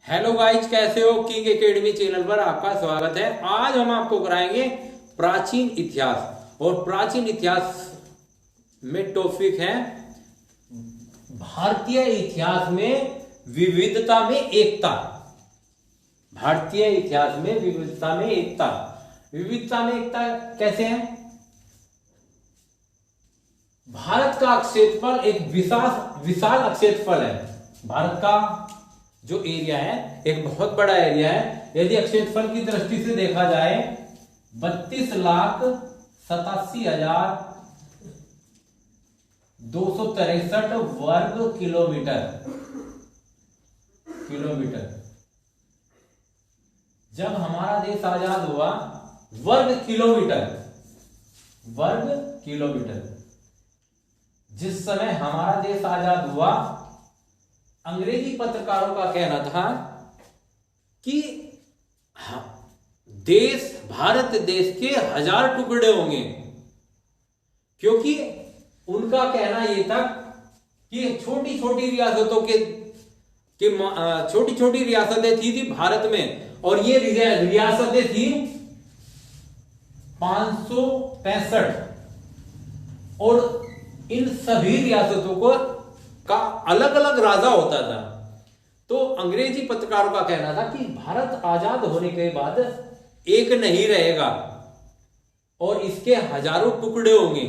Hello guys, कैसे हो? King academy channel पर आपका स्वागत है। आज हम आपको कराएंगे प्राचीन इतिहास, और प्राचीन इतिहास में टॉपिक है भारतीय इतिहास में विविधता में एकता। भारतीय इतिहास में विविधता में एकता। विविधता में एकता कैसे है? भारत का क्षेत्रफल एक विशाल क्षेत्रफल है। भारत का जो एरिया है एक बहुत बड़ा एरिया है। यदि क्षेत्रफल की दृष्टि से देखा जाए 32,87,263 वर्ग किलोमीटर। जब हमारा देश आजाद हुआ, वर्ग किलोमीटर जिस समय हमारा देश आजाद हुआ, अंग्रेजी पत्रकारों का कहना था कि भारत देश के 1000 टुकड़े होंगे, क्योंकि उनका कहना यह था कि छोटी छोटी रियासतों के छोटी छोटी रियासतें थी भारत में, और ये रियासतें थी 565, और इन सभी रियासतों को का अलग अलग राजा होता था। तो अंग्रेजी पत्रकारों का कहना था कि भारत आजाद होने के बाद एक नहीं रहेगा और इसके हजारों टुकड़े होंगे।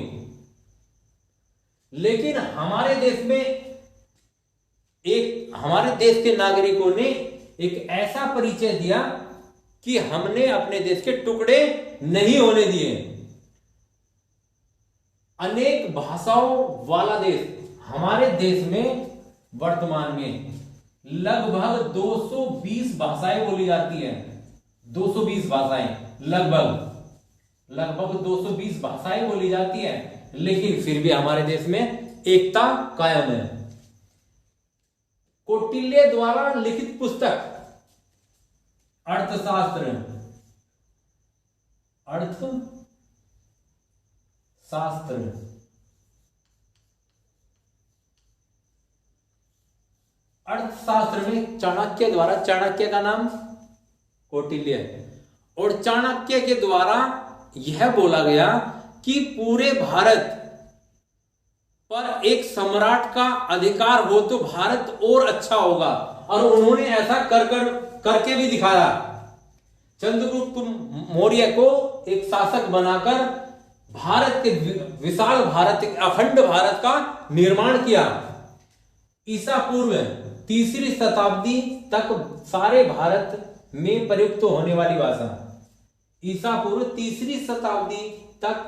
लेकिन हमारे देश के नागरिकों ने एक ऐसा परिचय दिया कि हमने अपने देश के टुकड़े नहीं होने दिए। अनेक भाषाओं वाला देश हमारे देश में वर्तमान में लगभग 220 भाषाएं बोली जाती हैं। 220 भाषाएं, लगभग 220 भाषाएं बोली जाती हैं, लेकिन फिर भी हमारे देश में एकता कायम है। कौटिल्य द्वारा लिखित पुस्तक अर्थशास्त्र में चाणक्य द्वारा, चाणक्य का नाम कौटिल्य है, और चाणक्य के द्वारा यह बोला गया कि पूरे भारत पर एक सम्राट का अधिकार हो तो भारत और अच्छा होगा, और उन्होंने ऐसा करके भी दिखाया। चंद्रगुप्त मौर्य को एक शासक बनाकर भारत के विशाल अखंड भारत का निर्माण किया। ईसा पूर्व 3री शताब्दी तक सारे भारत में प्रयुक्त होने वाली भाषा, ईसा पूर्व 3री शताब्दी तक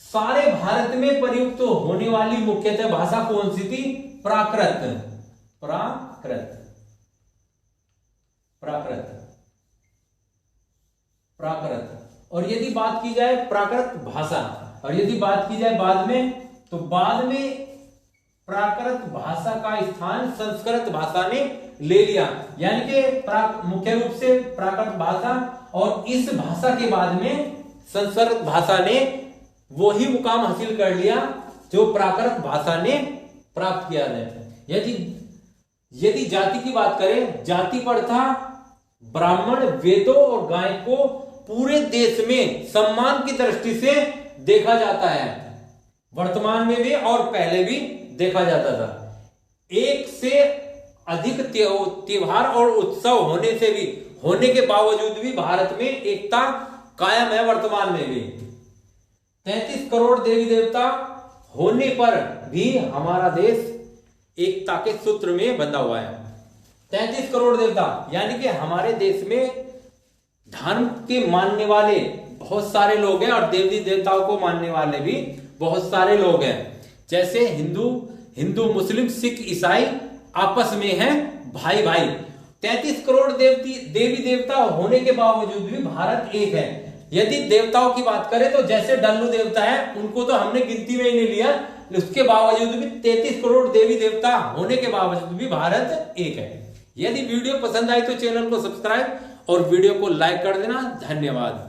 सारे भारत में प्रयुक्त होने वाली मुख्यतः भाषा कौन सी थी? प्राकृत। और यदि बात की जाए प्राकृत भाषा, और यदि बात की जाए बाद में, तो बाद में प्राकृत भाषा का स्थान संस्कृत भाषा ने ले लिया। यानी कि मुख्य रूप से प्राकृत भाषा, और इस भाषा के बाद में संस्कृत भाषा ने वही मुकाम हासिल कर लिया जो प्राकृत भाषा ने प्राप्त किया है। यदि जाति की बात करें, जाति प्रथा ब्राह्मण, वेदों और गाय को पूरे देश में सम्मान की दृष्टि से देखा जाता है। वर्तमान में भी और पहले भी देखा जाता था। एक से अधिक त्योहार और उत्सव होने के बावजूद भी भारत में एकता कायम है। वर्तमान में भी 33 करोड़ देवी देवता होने पर भी हमारा देश एकता के सूत्र में बंधा हुआ है। 33 करोड़ देवता, यानी कि हमारे देश में धर्म के मानने वाले बहुत सारे लोग हैं, और देवी देवताओं को मानने वाले भी बहुत सारे लोग हैं। जैसे हिंदू, मुस्लिम, सिख, ईसाई आपस में हैं भाई। 33 करोड़ देवी देवता होने के बावजूद भी भारत एक है। यदि देवताओं की बात करें तो जैसे डल्लू देवता है, उनको तो हमने गिनती में ही नहीं लिया, उसके बावजूद भी 33 करोड़ देवी देवता होने के बावजूद भी भारत एक है। यदि वीडियो पसंद आई तो चैनल को सब्सक्राइब और वीडियो को लाइक कर देना। धन्यवाद।